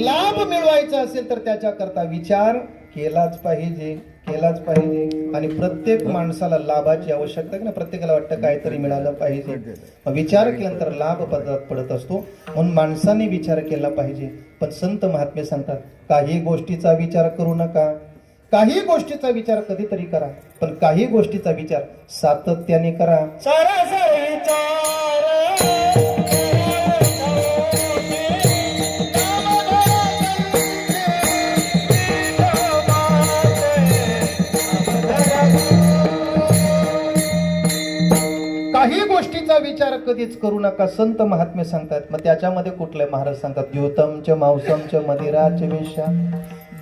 लाभ मिळवायचा असेल तर त्याच्याकरता विचार केलाच पाहिजे, केलाच पाहिजे. आणि प्रत्येक माणसाला लाभाची आवश्यकता आहे ना, प्रत्येकाला वाटतं काहीतरी मिळालं पाहिजे. विचार केल्यानंतर लाभ पदरात पडत असतो, म्हणून माणसाने विचार केला पाहिजे. पण संत महात्मे सांगतात काही गोष्टीचा विचार करू नका, काही गोष्टीचा विचार कधीतरी करा, पण काही गोष्टीचा विचार सातत्याने करा. काही गोष्टीचा विचार कधीच करू नका, संत महात्मे सांगतात. मग त्याच्यामध्ये कुठले महाराज सांगतात द्युतमच मांसमच मदिराच वेश्या.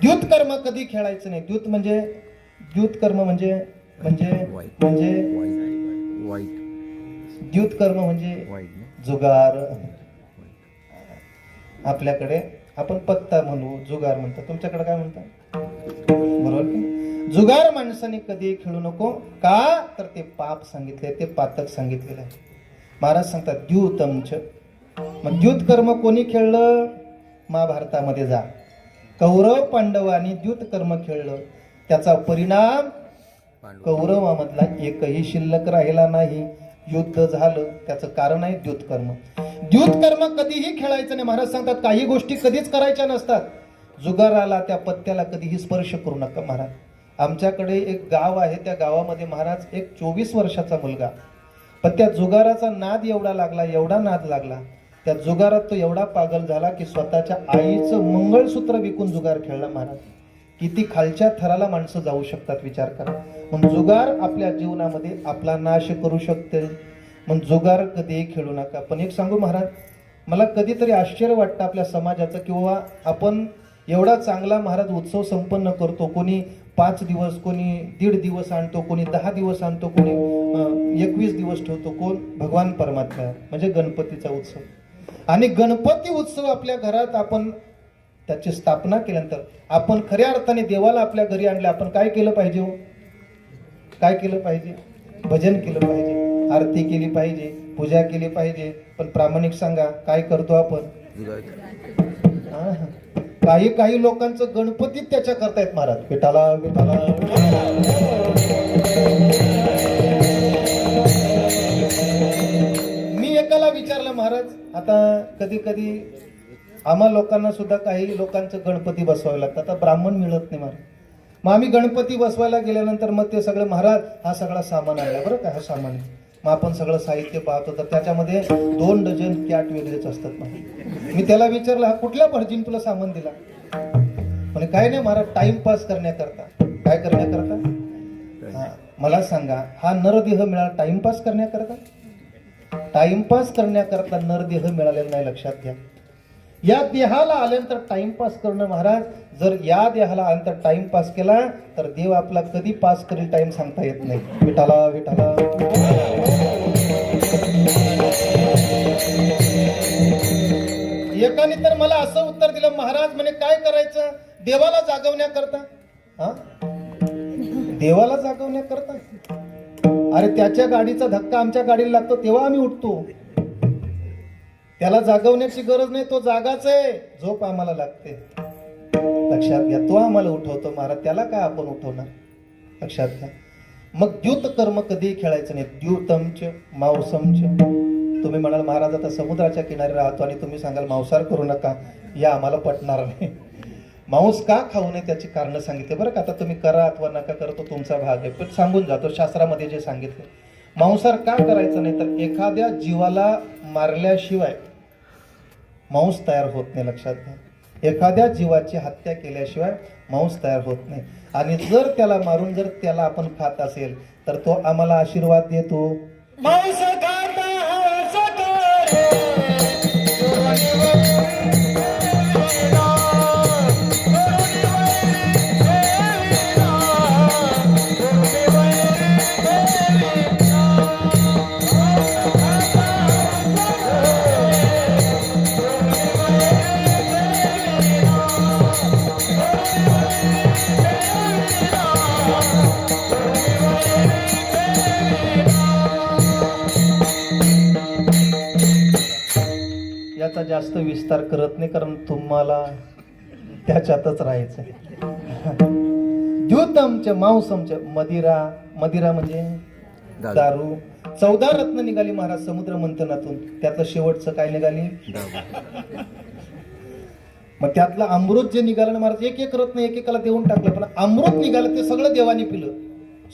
द्युत कर्म कधी खेळायचं नाही. द्युत म्हणजे द्युत कर्म म्हणजे म्हणजे म्हणजे द्युत कर्म म्हणजे जुगार. आपल्याकडे आपण पत्ता म्हणू, जुगार म्हणतात. तुमच्याकडे काय म्हणतात? बरोबर की? जुगार माणसाने कधी खेळू नको. का तर ते पाप सांगितले, ते पातक सांगितलेलं आहे. महाराज सांगतात द्युतमच. मग द्युत कर्म कोणी खेळलं? महाभारतामध्ये जा, कौरव पांडवांनी द्युत कर्म खेळलं. त्याचा परिणाम कौरवामधला एकही शिल्लक राहिला नाही, युद्ध झालं. त्याचं कारण आहे द्युत कर्म. द्युत कर्म कधीही खेळायचं नाही. महाराज सांगतात काही गोष्टी कधीच करायच्या नसतात. जुगाराला, त्या पत्त्याला कधीही स्पर्श करू नका. महाराज आमच्याकडे एक गाव आहे, त्या गावामध्ये महाराज एक 24 वर्षाचा मुलगा, पण त्या जुगाराचा नाद एवढा लागला, एवढा नाद लागला, त्या जुगारात तो एवढा पागल झाला की स्वतःच्या आईचं मंगळसूत्र विकून जुगार खेळला. महाराज किती खालच्या थराला माणसं जाऊ शकतात, विचार करा. म्हणून जुगार आपल्या जीवनामध्ये आपला नाश करू शकते. म्हणून जुगार कधीही खेळू नका. पण एक सांगू महाराज, मला कधीतरी आश्चर्य वाटतं आपल्या समाजाचं, किंवा आपण एवढा चांगला महाराज उत्सव संपन्न करतो. कोणी 5 दिवस, कोणी 1.5 दिवस आणतो, कोणी 10 दिवस आणतो, कोणी 21 दिवस ठेवतो. कोण? भगवान परमात्मा, म्हणजे गणपतीचा उत्सव. आणि गणपती उत्सव आपल्या घरात आपण त्याची स्थापना केल्यानंतर आपण खऱ्या अर्थाने देवाला आपल्या घरी आणले. आपण काय केलं पाहिजे हो? काय केलं पाहिजे? भजन केलं पाहिजे, आरती केली पाहिजे, पूजा केली पाहिजे. पण प्रामाणिक सांगा, काय करतो आपण? काही काही लोकांचं गणपती त्याच्या करतायत महाराज, विठाला विठाला. मी एकाला विचारलं महाराज, आता कधी कधी आम्हा लोकांना सुद्धा काही लोकांचं गणपती बसवावे लागतात. आता ब्राह्मण मिळत नाही महाराज. मग आम्ही गणपती बसवायला गेल्यानंतर मग ते सगळं महाराज हा सगळा सामान आणला बरं का, हा सामान. मग आपण सगळं साहित्य पाहतो तर त्याच्यामध्ये 2 डझन कॅट वेगळेच असतात. मी त्याला विचारलं हा कुठल्या भटजीने तुला सामान दिला? म्हणजे काय नाही महाराज, टाइमपास करण्याकरता. काय करण्याकरता? हा मला सांगा, हा नरदेह मिळाला टाइमपास करण्याकरता? टाइमपास करण्याकरता नरदेह मिळालेला नाही, लक्षात घ्या. या देहाला आल्यानंतर टाइमपास करणं महाराज. जर या देहाला आल्यानंतर टाइमपास केला तर देव आपला कधी पास करेल टाइम सांगता येत नाही. विठाला विठाला. एकाने तर मला असं उत्तर दिलं महाराज, म्हणे काय करायचं देवाला जागवण्याकरता? हा, देवाला जागवण्याकरता? अरे त्याच्या गाडीचा धक्का आमच्या गाडीला लागतो तेव्हा आम्ही उठतो. त्याला जागवण्याची गरज नाही, तो जागाच आहे. झोप आम्हाला लागते, लक्षात घ्या. तो आम्हाला उठवतो महाराज, त्याला काय आपण उठवणार? लक्षात घ्या. मग द्युत कर्म कधी खेळायचं नाही. द्युतमच मांसमच. तुम्ही म्हणाल महाराज आता समुद्राच्या किनारी राहतो आणि तुम्ही सांगाल मांसाहार करू नका, या आम्हाला पटणार नाही. मांस का खाऊ नये त्याची कारण सांगितले बरं का. आता तुम्ही करा अथवा नका करा तो तुमचा भाग आहे, पण सांगून जातो शास्त्रामध्ये जे सांगितले. मांसाहार का करायचं नाही तर एखाद्या जीवाला मारल्याशिवाय मांस तयार होत नाही, लक्षात घ्या. एखाद्या जीवाची हत्या केल्याशिवाय मांस तयार होत नाही. आणि जर त्याला मारून जर त्याला आपण खात असेल तर तो आम्हाला आशीर्वाद देतो. मांस खाता याचा जास्त विस्तार करत नाही, कारण तुम्हाला त्याच्यातच राहायचं. द्यूतमचे मांसमचे मदिरा, मदिरा म्हणजे दारू. 14 रत्न निघाली महाराज समुद्र मंथनातून, त्यातलं शेवटचं काय निघाली? मग त्यातलं अमृत जे निघालं ना महाराज, एक एक रत्न एकेकाला देऊन टाकलं, पण अमृत निघालं ते सगळं देवाने पिलं,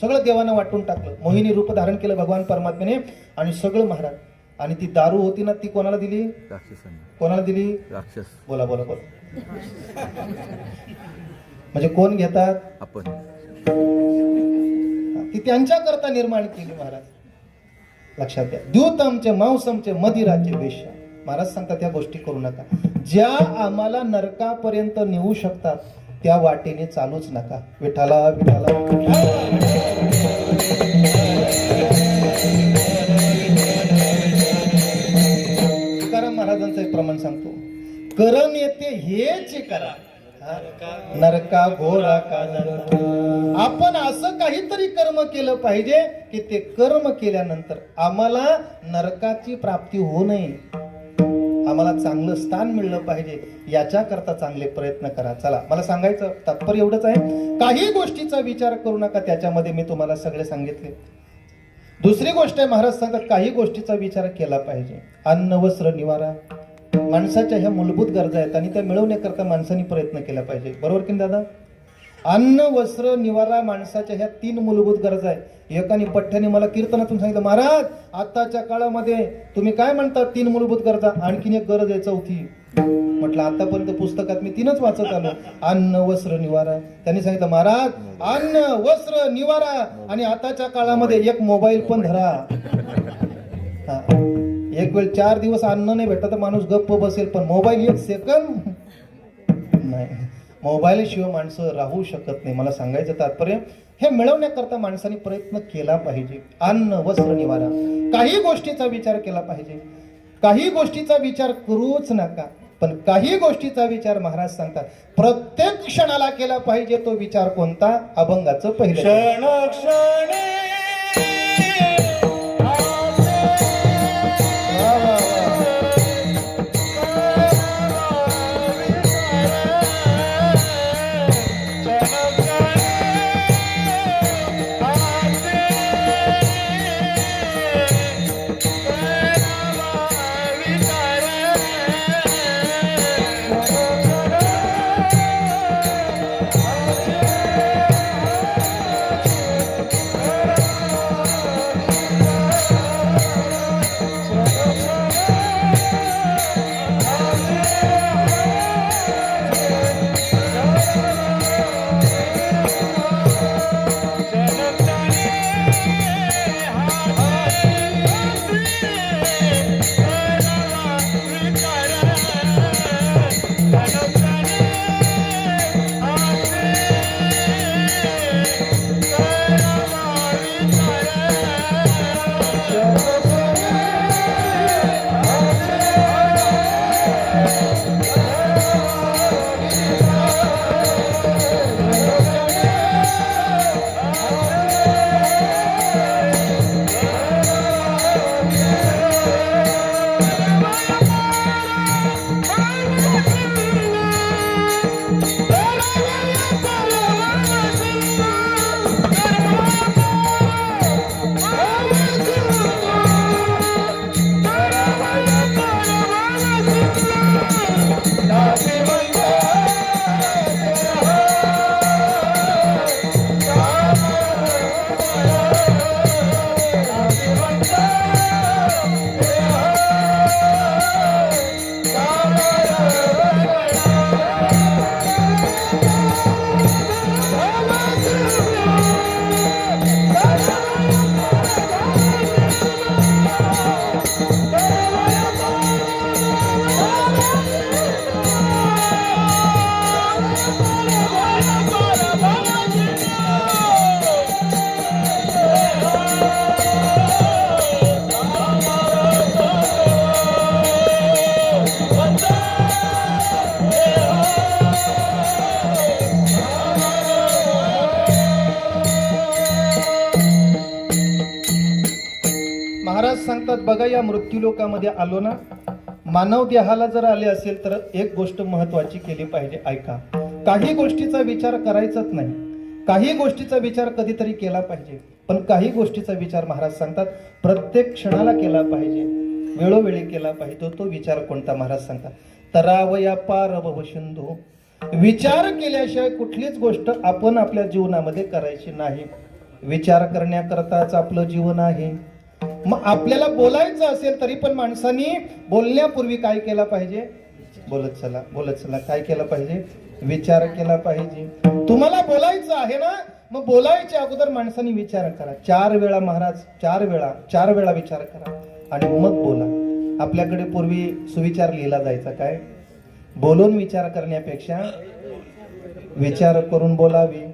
सगळं देवानं वाटून टाकलं. मोहिनी रूप धारण केलं भगवान परमात्म्याने आणि सगळं महाराज. आणि ती दारू होती ना, ती कोणाला दिली? कोणाला दिली? राक्षस. बोला बोला बोला. म्हणजे कोण घेतात? आपण. ती त्यांच्या करता निर्माण केली महाराज, लक्षात द्या. द्यूतमचे मांसमचे मदिराचे वेश्या. महाराज सांगतात त्या गोष्टी करू नका, ज्या आम्हाला नरकापर्यंत नेऊ शकतात त्या वाटेने चालूच नका. विठाला विठाला. तुकाराम महाराजांचं एक प्रमाण सांगतो, करन येते हेच करा, नरका घोरा का. आपण असं काहीतरी कर्म केलं पाहिजे की ते कर्म केल्यानंतर आम्हाला नरकाची प्राप्ती होऊ नये, आम्हाला चांगलं स्थान मिळलं पाहिजे, याच्या करता चांगले प्रयत्न करा. चला, मला सांगायचं तात्पर्य एवढंच आहे, काही गोष्टीचा विचार करू नका, त्याच्यामध्ये मी तुम्हाला सगळे सांगितले. दुसरी गोष्ट आहे, महाराज सांगतात काही गोष्टीचा विचार केला पाहिजे. अन्न वस्त्र निवारा, माणसाच्या ह्या मूलभूत गरजा आहेत आणि त्या मिळवण्याकरता माणसाने प्रयत्न केला पाहिजे. बरोबर की दादा? अन्न वस्त्र निवारा माणसाच्या ह्या 3 मूलभूत गरजा आहेत. एकाने पठ्याने मला कीर्तनातून सांगितलं, महाराज आताच्या काळामध्ये तुम्ही काय म्हणता 3 मूलभूत गरजा, आणखीन एक गरज आहे 4थी. म्हटलं आतापर्यंत पुस्तकात मी 3च वाचत आलो, अन्न वस्त्र निवारा. त्यांनी सांगितलं, महाराज अन्न वस्त्र निवारा आणि आताच्या काळामध्ये एक मोबाईल पण धरा. एक वेळ 4 दिवस अन्न नाही भेटत तर माणूस गप्प बसेल, पण मोबाईल 1 सेकंद नाही. मोबाईल शिवाय माणसं राहू शकत नाही. मला सांगायचं तात्पर्य, हे मिळवण्याकरता माणसाने प्रयत्न केला पाहिजे. अन्न वस्त्र निवारा, काही गोष्टीचा विचार केला पाहिजे, काही गोष्टीचा विचार करूच नका. पण काही गोष्टीचा विचार महाराज सांगतात प्रत्येक क्षणाला केला पाहिजे. तो विचार कोणता? अभंगाचं पहिलं क्षण क्षणी. महाराज सांगतात बघा, या मृत्यूलोकामध्ये आलो ना, मानव देहाला जर आले असेल तर एक गोष्ट महत्वाची केली पाहिजे. ऐका, काही गोष्टीचा विचार करायचाच नाही, काही गोष्टीचा विचार कधीतरी केला पाहिजे, पण काही गोष्टीचा विचार महाराज सांगतात प्रत्येक क्षणाला केला पाहिजे, वेळोवेळी केला पाहिजे. तो विचार कोणता महाराज सांगतात, तरावया पार भव सिंधू. विचार केल्याशिवाय कुठलीच गोष्ट आपण आपल्या जीवनामध्ये करायची नाही. विचार करण्याकरताच आपलं जीवन आहे. मग आपल्याला बोलायचं असेल तरी पण माणसांनी बोलण्यापूर्वी काय केला पाहिजे, बोलत चला. काय केलं पाहिजे, विचार केला पाहिजे. तुम्हाला बोलायचं आहे ना, मग बोलायच्या अगोदर माणसांनी विचार करा. 4 वेळा महाराज, 4 वेळा विचार करा आणि मग बोला. आपल्याकडे पूर्वी सुविचार लिहिला जायचा, काय, बोलून विचार करण्यापेक्षा विचार करून बोलावी.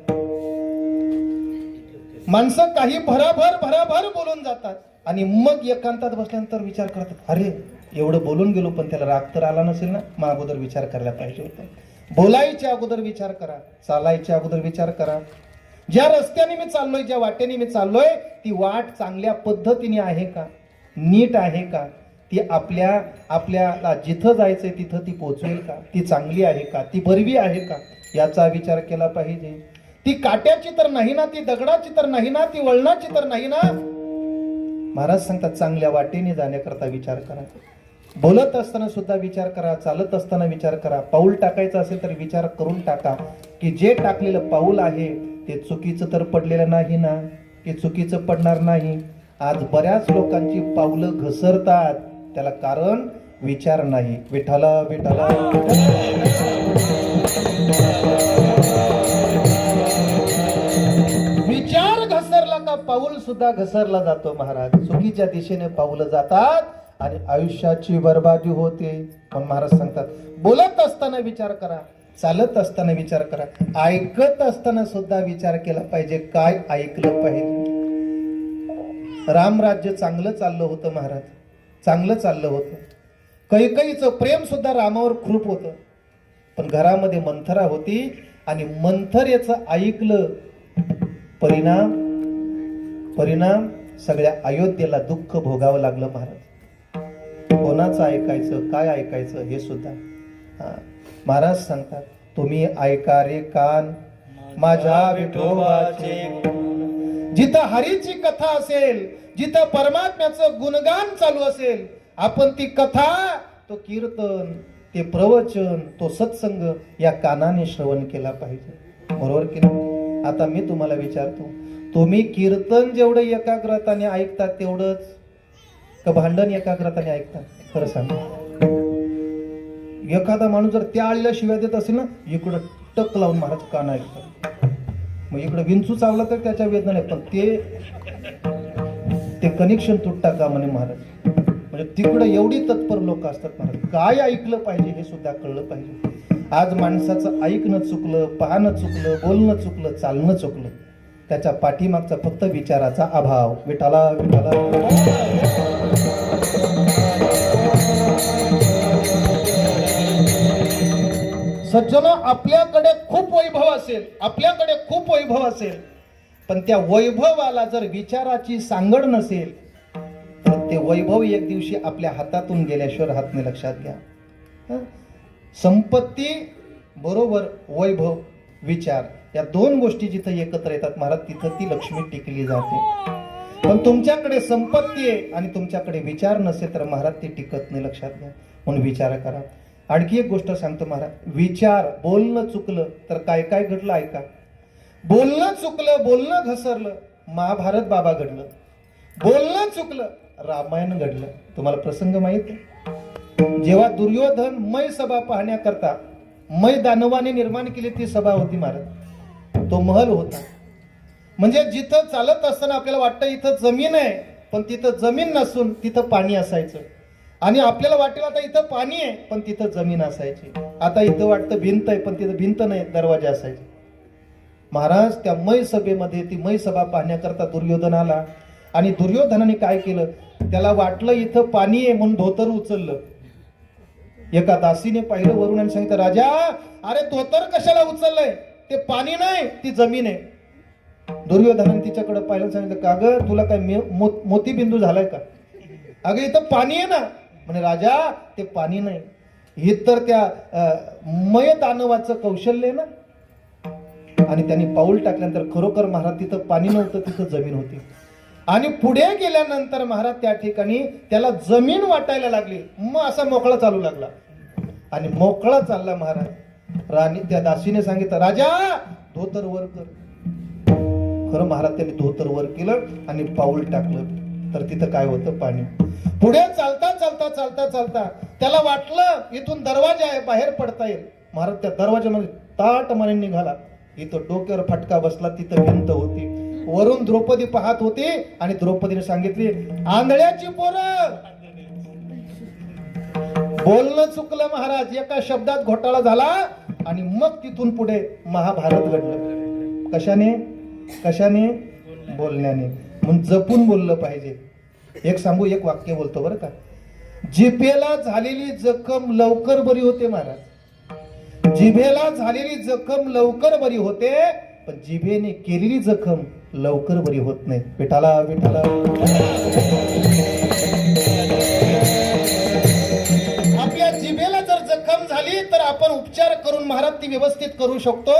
माणसं काही भराभर बोलून जातात आणि मग एकांतात बसल्यानंतर विचार करतात, अरे एवढं बोलून गेलो पण त्याला राग तर आला नसेल ना, मग अगोदर विचार करायला पाहिजे होता. बोलायच्या अगोदर विचार करा, चालायच्या अगोदर विचार करा. ज्या रस्त्याने मी चाललोय, ज्या वाटेने मी चाललोय, ती वाट चांगल्या पद्धतीने आहे का, नीट आहे का, ती आपल्याला जिथं जायचंय तिथं ती पोहोचवेल का, ती चांगली आहे का, ती बरवी आहे का, याचा विचार केला पाहिजे. ती काट्याची तर नाही ना, ती दगडाची तर नाही ना, ती वळणाची तर नाही ना. महाराज सांगतात चांगल्या वाटेने जाण्याकरता विचार करा. बोलत असताना सुद्धा विचार करा, चालत असताना विचार करा. पाऊल टाकायचं असेल तर विचार करून टाका की जे टाकलेलं पाऊल आहे ते चुकीचं तर पडलेलं नाही ना, ते चुकीचं पडणार नाही. आज बऱ्याच लोकांची पावलं घसरतात, त्याला कारण विचार नाही. विठाला विठाला विचार घसरला का पाऊल सुद्धा घसरला जातो महाराज. चुकीच्या दिशेने पाऊलं जातात आणि आयुष्याची बर्बादी होते. पण महाराज सांगतात बोलत असताना विचार करा, चालत असताना विचार करा, ऐकत असताना सुद्धा विचार केला पाहिजे. काय ऐकलं पाहिजे. रामराज्य चांगलं चाललं होतं महाराज, चांगलं चाललं होतं. कैकेयीचं प्रेम सुद्धा रामावर खूप होतं, पण घरामध्ये मंथरा होती आणि मंथरेचं ऐकलं. परिणाम सगळ्या अयोध्येला दुःख भोगावं लागलं महाराज. कोणाचं ऐकायचं, काय ऐकायचं हे सुद्धा महाराज सांगतात. तुम्ही ऐका रे कान माझ्या विठोबाचे. जिथं हरीची कथा असेल, जिथं परमात्म्याचं गुणगान चालू असेल, आपण ती कथा, तो कीर्तन, ते प्रवचन, तो सत्संग या कानाने श्रवण केला पाहिजे. बरोबर की नाही. आता मी तुम्हाला विचारतो, तुम्ही कीर्तन जेवढं एकाग्रताने ऐकतात तेवढंच का भांडण एकाग्रताने ऐकतात? खरं सांगा. एखादा माणूस जर त्या आळीला शिव्या देत असेल ना, इकडं टक लावून महाराज कान ऐकतात. मग इकडं विंचू चावला तर त्याच्या वेदना नाही, पण ते कनेक्शन तुटता का म्हणे महाराज. म्हणजे तिकडं एवढी तत्पर लोक असतात महाराज. काय ऐकलं पाहिजे हे सुद्धा कळलं पाहिजे. आज माणसाचं ऐकणं चुकलं, पाहणं चुकलं, बोलणं चुकलं, चालणं चुकलं. त्याच्या पाठीमागचा फक्त विचाराचा अभाव. विठाला विठाला. सज्जनो, आपल्याकडे खूप वैभव असेल, पण त्या वैभवाला जर विचाराची सांगड नसेल तर ते वैभव एक दिवशी आपल्या हातातून गेल्याशिवाय राहत नाही. लक्षात घ्या. संपत्ती बरोबर वैभव, विचार, या दोन गोष्टी जिथं एकत्र येतात महाराज, तिथं ती लक्ष्मी टिकली जाते. पण तुमच्याकडे संपत्ती आहे आणि तुमच्याकडे विचार नसेल तर महाराज ती टिकत नाही. लक्षात घ्या. म्हणून विचार करा. आणखी एक गोष्ट सांगतो महाराज. विचार, बोलणं चुकलं तर काय काय घडलं ऐका. बोलणं चुकलं, बोलणं घसरलं, महाभारत बाबा घडलं. बोलणं चुकलं, रामायण घडलं. तुम्हाला प्रसंग माहित आहे? जेव्हा दुर्योधन मय सभा पाहण्याकरता, मय दानवाने निर्माण केली ती सभा होती महाराज. तो महल होता. म्हणजे जिथं चालत असताना आपल्याला वाटतं इथं जमीन आहे, पण तिथं जमीन नसून तिथं पाणी असायचं. आणि आपल्याला वाटेल आता इथं पाणी आहे पण तिथं जमीन असायची. आता इथं वाटतं भिंत आहे पण तिथं भिंत नाही, दरवाजे असायचे. महाराज त्या मय सभेमध्ये, ती मय सभा पाहण्याकरता दुर्योधन आला. आणि दुर्योधनाने काय केलं, त्याला वाटलं इथं पाणी आहे म्हणून धोतर उचललं. एका दासीने पाहिलं वरून आणि सांगितलं, राजा अरे धोतर कशाला उचललंय, ते पाणी नाही ती जमीन आहे. दुर्योधनाने तिच्याकडे पाहिलं, सांगितलं, का ग तुला काय मोतीबिंदू झालाय का? अगं इथं पाणी आहे ना. म्हणे राजा ते पाणी नाही, हे तर त्या मय दानवाचं कौशल्य ना. आणि त्यांनी पाऊल टाकल्यानंतर खरोखर महाराज तिथं पाणी नव्हतं, तिथं जमीन होती. आणि पुढे गेल्यानंतर महाराज त्या ठिकाणी त्याला जमीन वाटायला लागली. मग असा मोकळा चालू लागला आणि मोकळा चालला महाराज. राणी त्या दासीने सांगितलं राजा धोतर वर कर. खरं महाराज त्यांनी धोतर वर केलं आणि पाऊल टाकलं तर तिथं काय होतं, पाणी. पुढे चालता चालता चालता चालता त्याला वाटलं इथून दरवाजा आहे, बाहेर पडता येईल. महाराज त्या दरवाजामध्ये ताट माने निघाला. इथं डोक्यावर फटका बसला, तिथं भिंत होती. वरून द्रौपदी पाहत होती आणि द्रौपदीने सांगितली आंधळ्याची पोरं. बोलणं चुकलं महाराज, एका शब्दात घोटाळा झाला आणि मग तिथून पुढे महाभारत घडलं. कशाने कशाने? बोलण्याने. म्हणून जपून बोललं पाहिजे. एक सांगू, एक वाक्य बोलतो बरं का. जिभेला झालेली जखम लवकर बरी होते महाराज. जिभेला झालेली जखम लवकर बरी होते, पण जिभेने केलेली जखम लवकर बरी होत नाही. विठाला विठाला. आपल्या जिभेला जर जखम झाली तर आपण उपचार करून महाराज ती व्यवस्थित करू शकतो.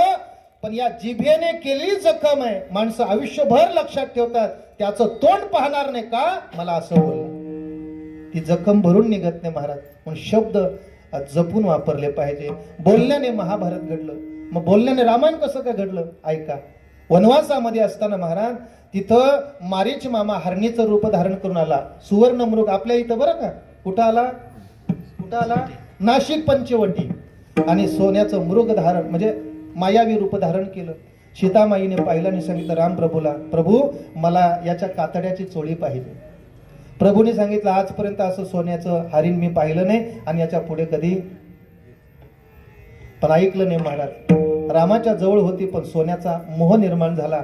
पण या जिभेने केलेली जखम आहे, माणसं आयुष्यभर लक्षात ठेवतात. त्याचं तोंड पाहणार नाही का, मला असं बोललं. ती जखम भरून निघत नाही महाराज. म्हणून शब्द जपून वापरले पाहिजे. बोलण्याने महाभारत घडलं. मग बोलण्याने रामायण कसं काय घडलं ऐका. वनवासामध्ये असताना महाराज तिथं मारीच मामा हरणीचं रूप धारण करून आला. सुवर्ण मृग आपल्या इथं बरं का. कुठं आला? कुठं आला? नाशिक पंचवटी. आणि सोन्याचं मृग धारण म्हणजे मायावी रूप धारण केलं. सीतामाईने पाहिलं आणि सांगितलं राम प्रभूला, प्रभू मला याच्या कातड्याची चोळी पाहिजे. प्रभूने सांगितलं आजपर्यंत असं सोन्याचं हरिण मी पाहिलं नाही आणि याच्या पुढे कधी. पण ऐकलं नाही महाराज. रामाच्या जवळ होती पण सोन्याचा मोह निर्माण झाला.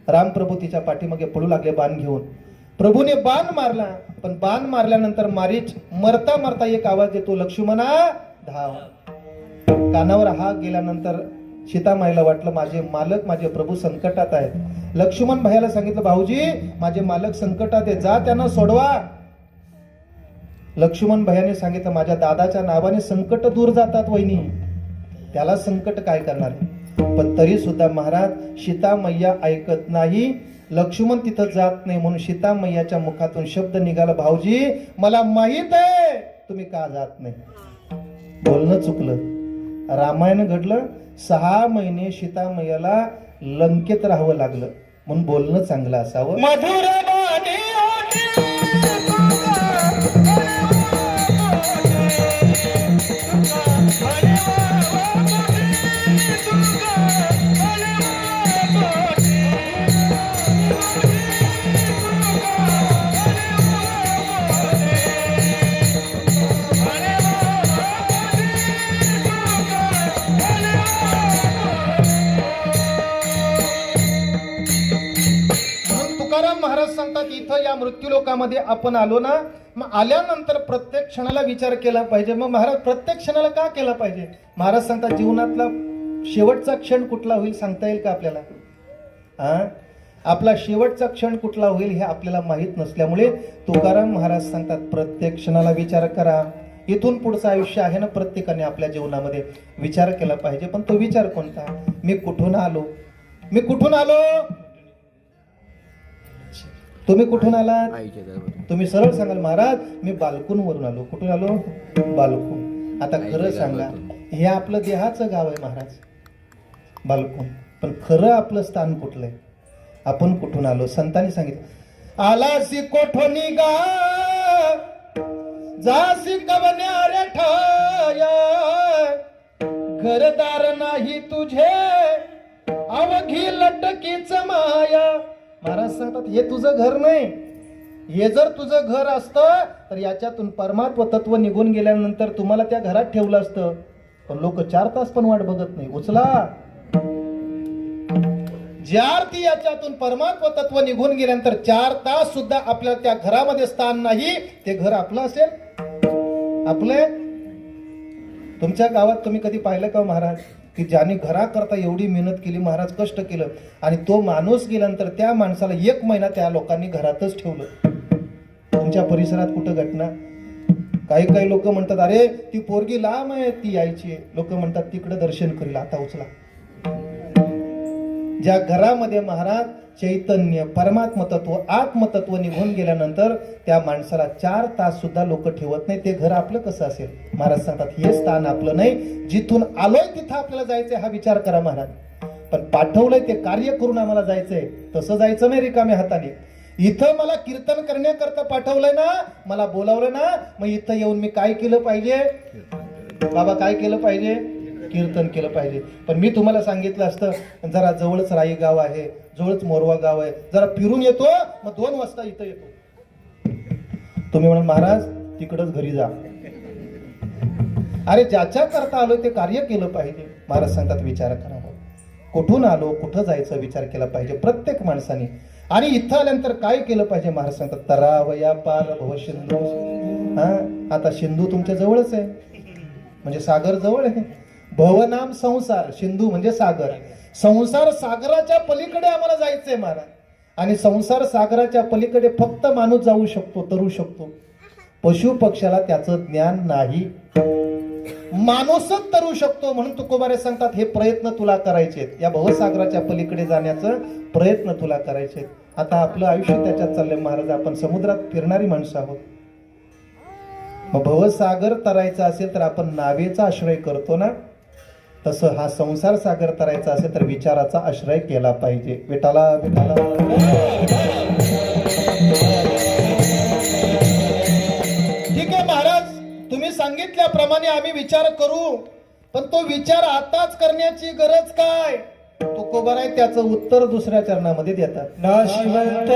रामप्रभू तिच्या पाठीमागे पडू लागले बाण घेऊन. प्रभूने बाण मारला, पण बाण मारल्यानंतर मारीच मरता मरता एक आवाज देतो, लक्ष्मणा धाव. कानावर हात गेल्यानंतर सीतामाईला वाटलं माझे मालक माझे प्रभू संकटात आहेत. लक्ष्मण भाईला सांगितलं भाऊजी माझे मालक संकटात आहे, जा त्यांना सोडवा. लक्ष्मण भैयाने सांगितलं माझ्या दादाच्या नावाने संकट दूर जातात वहिनी, त्याला संकट काय करणार. पण तरी सुद्धा महाराज सीतामय्या ऐकत नाही. लक्ष्मण तिथं जात नाही म्हणून सीतामय्याच्या मुखातून शब्द निघाला, भाऊजी मला माहित आहे तुम्ही का जात नाही. बोलणं चुकलं. रामायण घडलं. 6 महिने सीतामय्याला लंकेत राहावं लागलं. म्हणून बोलणं चांगलं असावं. मधुर महाराज सांगतात इथं या मृत्यू लोकामध्ये आपण आलो ना, मग आल्यानंतर प्रत्येक क्षणाला विचार केला पाहिजे. मग महाराज प्रत्येक क्षणाला का केला पाहिजे? महाराज सांगतात जीवनातला शेवटचा क्षण कुठला होईल सांगता येईल का आपल्याला? आपला शेवटचा क्षण कुठला होईल हे आपल्याला माहित नसल्यामुळे तुकाराम महाराज सांगतात प्रत्येक क्षणाला विचार करा. इथून पुढचं आयुष्य आहे ना, प्रत्येकाने आपल्या जीवनामध्ये विचार केला पाहिजे. पण तो विचार कोणता? मी कुठून आलो? मी कुठून आलो? तुम्ही कुठून आलात? तुम्ही सरळ सांगाल महाराज मी बालकून आलो. कुठून आलो? बालकून. आता खरं सांगा, हे आपलं देहाचं गाव आहे महाराज, बालकून. पण खरं आपलं स्थान कुठलंय? आपण कुठून आलो? संतांनी सांगितलं आलासी कोठोनी गा जासी कवन्या ठाया, घरदार नाही तुझे अवघी लटकीच माया. महाराज सांगतात हे तुझं घर नाही. हे जर तुझं घर असतं तर याच्यातून परमात्म तत्व निघून गेल्यानंतर तुम्हाला त्या घरात ठेवलं असतं. पण लोक 4 तास पण वाट बघत नाही. उचला. ज्या अर्थी याच्यातून परमात्म तत्व निघून गेल्यानंतर 4 तास सुद्धा आपल्याला त्या घरामध्ये स्थान नाही. ते घर आपलं असेल? आपले? तुमच्या गावात तुम्ही कधी पाहिलं का महाराज की ज्याने घराकरता एवढी मेहनत केली, महाराज कष्ट केलं, आणि तो माणूस गेल्यानंतर त्या माणसाला 1 महिना त्या लोकांनी घरातच ठेवलं? तुमच्या परिसरात कुठं घटना? काही काही लोक म्हणतात अरे ती पोरगी लांब आहे ती यायची, लोक म्हणतात तिकडे दर्शन करील, आता उचला. ज्या घरामध्ये महाराज चैतन्य परमात्म तत्व आत्मतत्व निघून गेल्यानंतर त्या माणसाला 4 तास सुद्धा लोक ठेवत नाही. ते घर आपलं कसं असेल? महाराज सांगतात हे स्थान आपलं नाही, जिथून आलोय तिथं आपल्याला जायचंय हा विचार करा महाराज. पण पाठवलंय ते कार्य करून आम्हाला जायचंय, तसं जायचं नाही रिकाम्या हाताने. इथं मला कीर्तन करण्याकरता पाठवलंय ना, मला बोलावलं ना, मग इथं येऊन मी काय केलं पाहिजे बाबा? काय केलं पाहिजे? कीर्तन केलं पाहिजे. पण मी तुम्हाला सांगितलं असतं जरा जवळच राई गाव आहे, जवळच मोरवा गाव आहे, जरा फिरून येतो, मग 2 वाजता इथं येतो. तुम्ही म्हणाल महाराज तिकडच घरी जा. अरे ज्याच्या करता आलो ते कार्य केलं पाहिजे. महाराज सांगतात विचार करावा, कुठून आलो कुठं जायचं विचार केला पाहिजे प्रत्येक माणसाने. आणि इथं आल्यानंतर काय केलं पाहिजे? महाराज सांगतात तरावया पार भव सिंधू. हा, आता सिंधू तुमच्या जवळच आहे, म्हणजे सागर जवळ आहे. भवनाम संसार, सिंधू म्हणजे सागर. संसार सागराच्या पलीकडे आम्हाला जायचंय महाराज. आणि संसार सागराच्या पलीकडे फक्त माणूस जाऊ शकतो, तरू शकतो. पशु पक्षाला त्याचं ज्ञान नाही, माणूसच तरू शकतो. म्हणून तुकोबारे सांगतात हे प्रयत्न तुला करायचे, या भवसागराच्या पलीकडे जाण्याचं प्रयत्न तुला करायचे. आता आपलं आयुष्य त्याच्यात चाललंय महाराज, आपण समुद्रात फिरणारी माणसं आहोत. मग भवसागर तरायचा असेल तर आपण नावेचा आश्रय करतो ना, तसं हा संसार सागर तरायचा असेल तर विचाराचा आश्रय केला पाहिजे. विठाला विठाला. ठीक आहे महाराज, तुम्ही सांगितल्याप्रमाणे आम्ही विचार करू, पण तो विचार आताच करण्याची गरज काय? तुकोबार आहे त्याचं उत्तर दुसऱ्या चरणामध्ये देतात. नाशिवंत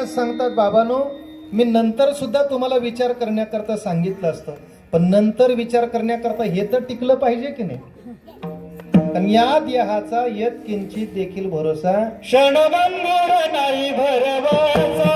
सांगतात बाबांनो, मी नंतर सुद्धा तुम्हाला विचार करण्याकरता सांगितलं असतं, पण नंतर विचार करण्याकरता हे तर टिकलं पाहिजे की नाही? कारण या देहाचा यत किंचित देखील भरोसा क्षणभंगुर नाही भरवाचा.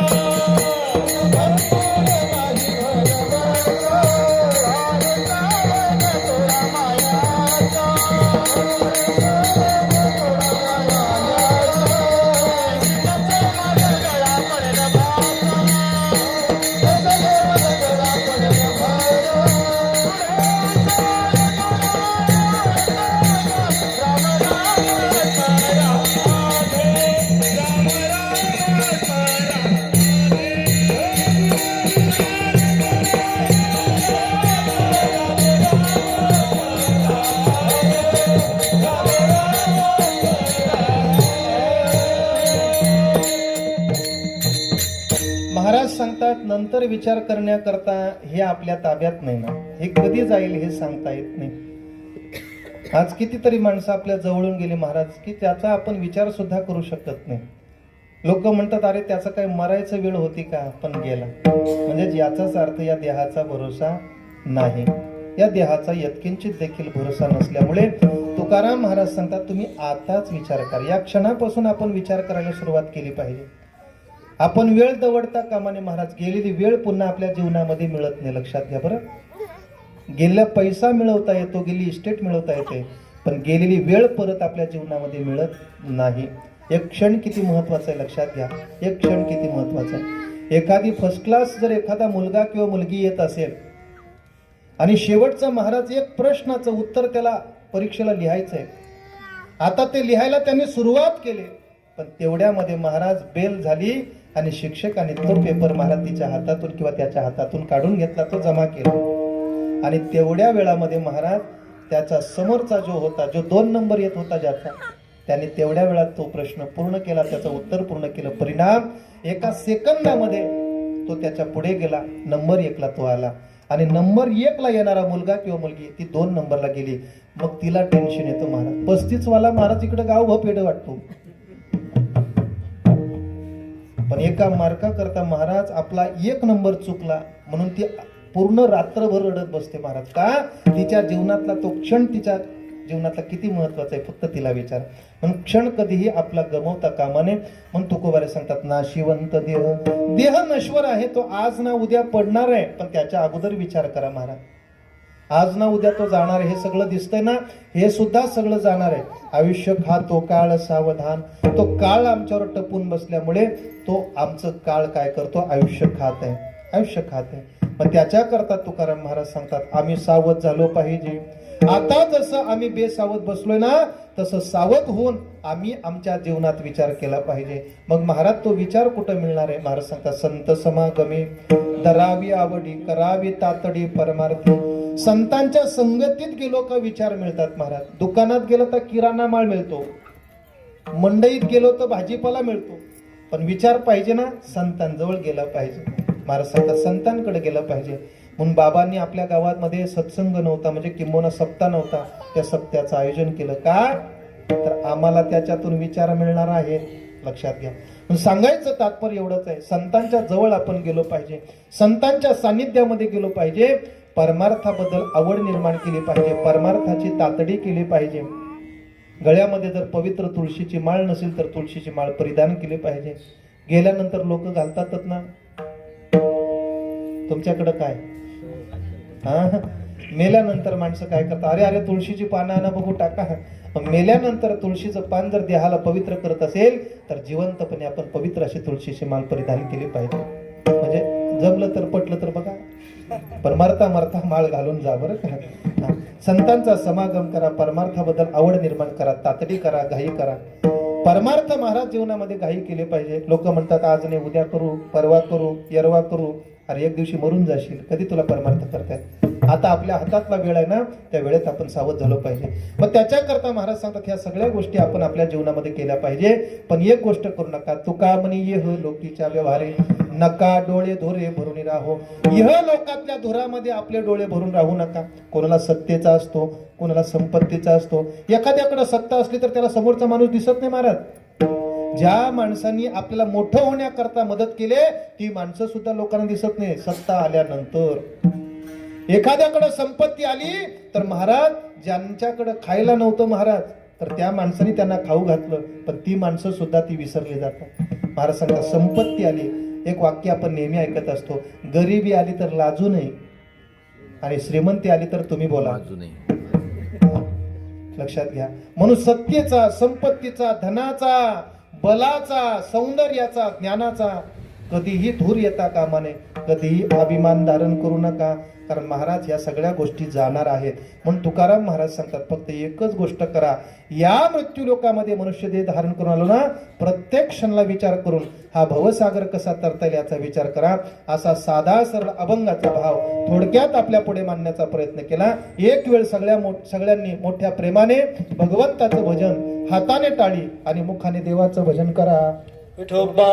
भूतकाळात नंतर विचार करण्याकरता हे आपल्या ताब्यात नाही ना, हे कधी जाईल हे सांगता येत नाही. आज कितीतरी माणसं आपल्या जवळून गेली महाराज की त्याचा आपण विचार सुद्धा करू शकत नाही. लोक म्हणतात अरे त्याचा काय मरायचं वेळ होती का, पण गेला. म्हणजे याचाच अर्थ या देहाचा भरोसा नाही, या देहाचा यत्किंचित देखील भरोसा नसल्यामुळे तुकाराम महाराज सांगतात तुम्ही आताच विचार करा. या क्षणापासून आपण विचार करायला सुरुवात केली पाहिजे. आपण वेळ दवडता कामाने महाराज. गेलेली वेळ पुन्हा आपल्या जीवनामध्ये मिळत नाही, लक्षात घ्या बरं. गेलेला पैसा मिळवता येतो, गेली इस्टेट मिळवता येते, पण गेलेली वेळ परत आपल्या जीवनामध्ये मिळत नाही. एक क्षण किती महत्वाचा आहे, लक्षात घ्या. एक क्षण किती महत्वाचा आहे. एखादी फर्स्ट क्लास जर एखादा मुलगा किंवा मुलगी येत असेल आणि शेवटचा महाराज एक प्रश्नाचं उत्तर त्याला परीक्षेला लिहायचं आहे. आता ते लिहायला त्यांनी सुरुवात केली, पण तेवढ्यामध्ये महाराज बेल झाली आणि शिक्षकाने तो पेपर महाराज तिच्या हातातून किंवा त्याच्या हातातून काढून घेतला, तो जमा केला. आणि तेवढ्या वेळामध्ये महाराज त्याचा समोरचा जो होता, जो 2 नंबर येत होता ज्याचा, त्याने तेवढ्या वेळात तो प्रश्न पूर्ण केला, त्याचं उत्तर पूर्ण केलं. परिणाम एका सेकंदामध्ये तो त्याच्या पुढे गेला, नंबर 1ला तो आला. आणि नंबर 1ला येणारा मुलगा किंवा मुलगी ती 2 नंबरला गेली. मग तिला टेन्शन येतं महाराज. 35 वाला महाराज इकडे गाव पेड वाटतो, पण एका मार्का करता महाराज आपला 1 नंबर चुकला म्हणून ती पूर्ण रात्रभर रडत बसते महाराज. का? तिच्या जीवनातला तो क्षण तिच्या जीवनातला किती महत्वाचा आहे फक्त तिला विचार. म्हणून क्षण कधीही आपला गमवता कामाने. म्हणून तुकोबारे सांगतात नाशिवंत देह, देह नश्वर आहे, तो आज ना उद्या पडणार आहे, पण त्याच्या अगोदर विचार करा महाराज. आज ना उद्या तो जाणार आहे, हे सगळं दिसतंय ना, हे सुद्धा सगळं जाणार आहे. आयुष्य खातो काळ सावधान. तो काळ आमच्यावर टपून बसल्यामुळे तो आमचं काळ काय करतो, आयुष्य खात आहे, आयुष्य खात आहे. पण त्याच्या करता तुकाराम महाराज सांगतात आम्ही सावध झालो पाहिजे. आता जसं आम्ही बेसावध बसलोय ना, तसं सावध होऊन आम्ही आमच्या जीवनात विचार केला पाहिजे. मग महाराज तो विचार कुठं मिळणार आहे? महाराज सांगतात संत समागमी धरावी आवडी, करावी तातडी परमार्थी. संतांच्या संगतीत गेलो का विचार मिळतात महाराज. दुकानात गेलो तर किराणा माल मिळतो, मंडईत गेलो तर भाजीपाला मिळतो, पण विचार पाहिजे ना, संतांजवळ गेला पाहिजे. महाराज सांगतात संतांकडे गेलं पाहिजे. म्हणून बाबांनी आपल्या गावामध्ये सत्संग नव्हता, म्हणजे किंबहुना सप्ताह नव्हता, त्या सप्त्याचं आयोजन केलं. का? तर आम्हाला त्याच्यातून विचार मिळणार आहे, लक्षात घ्या. सांगायचं तात्पर्य एवढंच आहे, संतांच्या जवळ आपण गेलो पाहिजे, संतांच्या सानिध्यामध्ये गेलो पाहिजे, परमार्थाबद्दल आवड निर्माण केली पाहिजे, परमार्थाची तातडी केली पाहिजे. गळ्यामध्ये जर पवित्र तुळशीची माळ नसेल तर तुळशीची माळ परिधान केली पाहिजे. गेल्यानंतर लोक घालतातच ना. तुमच्याकडं काय? मेल्यानंतर माणसं काय करतात, अरे अरे तुळशीची पानं आणा बघू टाका. मेल्यानंतर तुळशीचं पान जर देहाला पवित्र करत असेल तर जिवंतपणे आपण पवित्र अशी तुळशीची माळ परिधान केली पाहिजे. म्हणजे जमलं तर पटलं तर बघा, पण मरता मरता माळ घालून जा बरं का. संतांचा समागम करा, परमार्थाबद्दल आवड निर्माण करा, तातडी करा, घाई करा. परमार्थ महाराज जीवनामध्ये घाई केले पाहिजे. लोक म्हणतात आज नाही उद्या करू, परवा करू, येरवा करू. अरे एक दिवशी मरून जाशील, कधी तुला परमार्थ करतायत? आता आपल्या हातातला वेळ आहे ना, त्या वेळेत आपण सावध झालो पाहिजे. मग त्याच्याकरता महाराज सांगतात ह्या सगळ्या गोष्टी आपण आपल्या जीवनामध्ये केल्या पाहिजे. पण एक गोष्ट करू नका, तुका म्हणे येह लोकीच्या व्यवहारे, नका डोळे धोरे भरून राहो. यह लोकातल्या धुरामध्ये आपले डोळे भरून राहू नका. कोणाला सत्तेचा असतो, कोणाला संपत्तीचा असतो. एखाद्याकडे सत्ता असली तर त्याला समोरचा माणूस दिसत नाही महाराज. ज्या माणसांनी आपल्याला मोठं होण्याकरता मदत केली ती माणसं सुद्धा लोकांना दिसत नाही सत्ता आल्यानंतर. एखाद्याकडे संपत्ती आली तर महाराज ज्यांच्याकडे खायला नव्हतं महाराज, तर त्या माणसाने त्यांना खाऊ घातलं, पण ती माणसं सुद्धा ती विसरली जातात. महाराज सांगतात संपत्ती आली, एक वाक्य आपण नेहमी ऐकत असतो, गरिबी आली तर लाजू नये आणि श्रीमंती आली तर तुम्ही बोला. लक्षात घ्या. म्हणून सत्तेचा, संपत्तीचा, धनाचा, बलाचा, सौंदर्याचा, ज्ञानाचा कधीही धूर येता कामा नये. कधीही अभिमान धारण करू नका, कारण महाराज या सगळ्या गोष्टी जाणार आहेत. म्हणून तुकाराम महाराज सांगतात फक्त एकच गोष्ट करा, या मृत्यू लोकामध्ये मनुष्य देह धारण करून आलो ना, प्रत्येक क्षणाला विचार करून हा भवसागर कसा तरता येईल याचा विचार करा. असा साधा सरळ अभंगाचा भाव थोडक्यात आपल्या पुढे मांडण्याचा प्रयत्न केला. एक वेळ सगळ्यांनी मोठ्या प्रेमाने भगवंताचं भजन, हाताने टाळी आणि मुखाने देवाचं भजन करा. विठोबा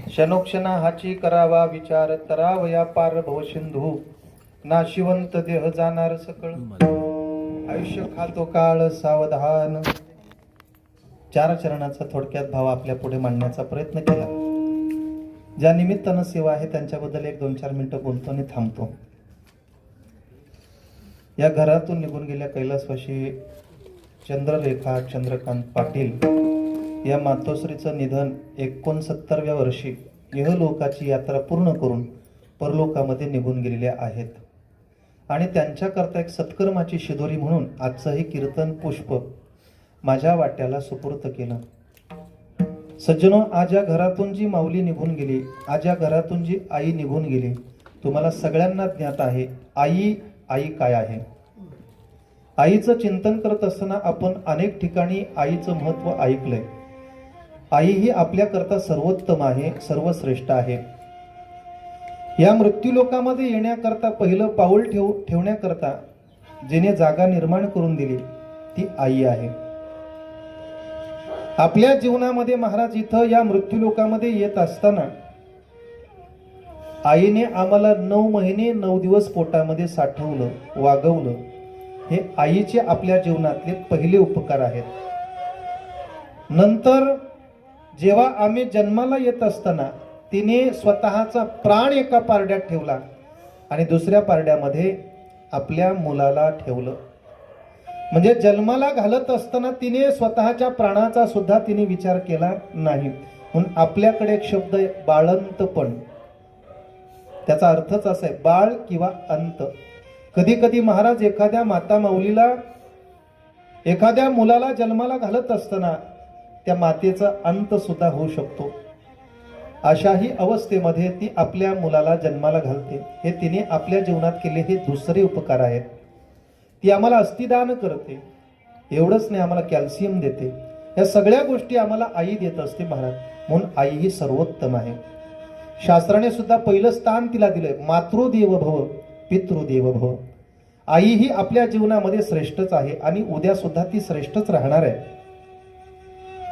क्षणोक्षणा हाची करावा विचार तरावया पार भवसिंधू नाशिवंत देह जाणार सकळ आयुष्य खातो काळ सावधान. चार चरणाचा थोडक्यात भाव आपल्या पुढे मांडण्याचा प्रयत्न केला. ज्या निमित्तानं सेवा आहे त्यांच्याबद्दल 1-2-4 मिनिटं बोलतो आणि थांबतो. या घरातून निघून गेल्या कैलासवासी चंद्ररेखा चंद्रकांत पाटील या मातोश्रीचं निधन 69व्या वर्षी इहलोकाची यात्रा पूर्ण करून परलोकामध्ये निघून गेलेल्या आहेत. आणि त्यांच्याकरता एक सत्कर्माची शिदोरी म्हणून आजचं हे कीर्तन पुष्प माझ्या वाट्याला सुपूर्त केलं. सज्जनो, आज या घरातून जी माऊली निघून गेली, आज या घरातून जी आई निघून गेली, तुम्हाला सगळ्यांना ज्ञात आहे आई काय आहे. आईचं चिंतन करत असताना आपण अनेक ठिकाणी आईचं महत्व ऐकलंय. आई ही आपल्याकरता सर्वोत्तम आहे, सर्वश्रेष्ठ आहे. या मृत्यू लोकामध्ये येण्याकरता पहिलं पाऊल ठेवण्याकरता जिने जागा निर्माण करून दिली ती आई आहे. आपल्या जीवनामध्ये महाराज इथं या मृत्यू लोकामध्ये येत असताना आईने आम्हाला 9 महिने 9 दिवस पोटामध्ये साठवलं, वागवलं. हे आईचे आपल्या जीवनातले पहिले उपकार आहेत. नंतर जेव्हा आम्ही जन्माला येत असताना तिने स्वतःचा प्राण एका पारड्यात ठेवला आणि दुसऱ्या पारड्यामध्ये आपल्या मुलाला ठेवलं. म्हणजे जन्माला घालत असताना तिने स्वतःच्या प्राणाचा सुद्धा तिने विचार केला नाही. म्हणून आपल्याकडे एक शब्द आहे बाळंतपण. त्याचा अर्थच असा आहे बाळ किंवा अंत. कधी कधी महाराज एखाद्या माता माऊलीला एखाद्या मुलाला जन्माला घालत असताना त्या मातेचा अंत सुद्धा होऊ शकतो. अशाही अवस्थेमध्ये ती आपल्या मुलाला जन्माला घालते. हे तिने आपल्या जीवनात केले हे दुसरे उपकार आहेत. ती आम्हाला अस्थिदान करते. एवढंच नाही, आम्हाला कॅल्शियम देते. या सगळ्या गोष्टी आम्हाला आई देत असते महाराज. म्हणून आई ही सर्वोत्तम आहे. शास्त्राने सुद्धा पहिलं स्थान तिला दिलंय. मातृदेव भव पितृदेव भव. आई ही आपल्या जीवनामध्ये श्रेष्ठच आहे आणि उद्या सुद्धा ती श्रेष्ठच राहणार आहे.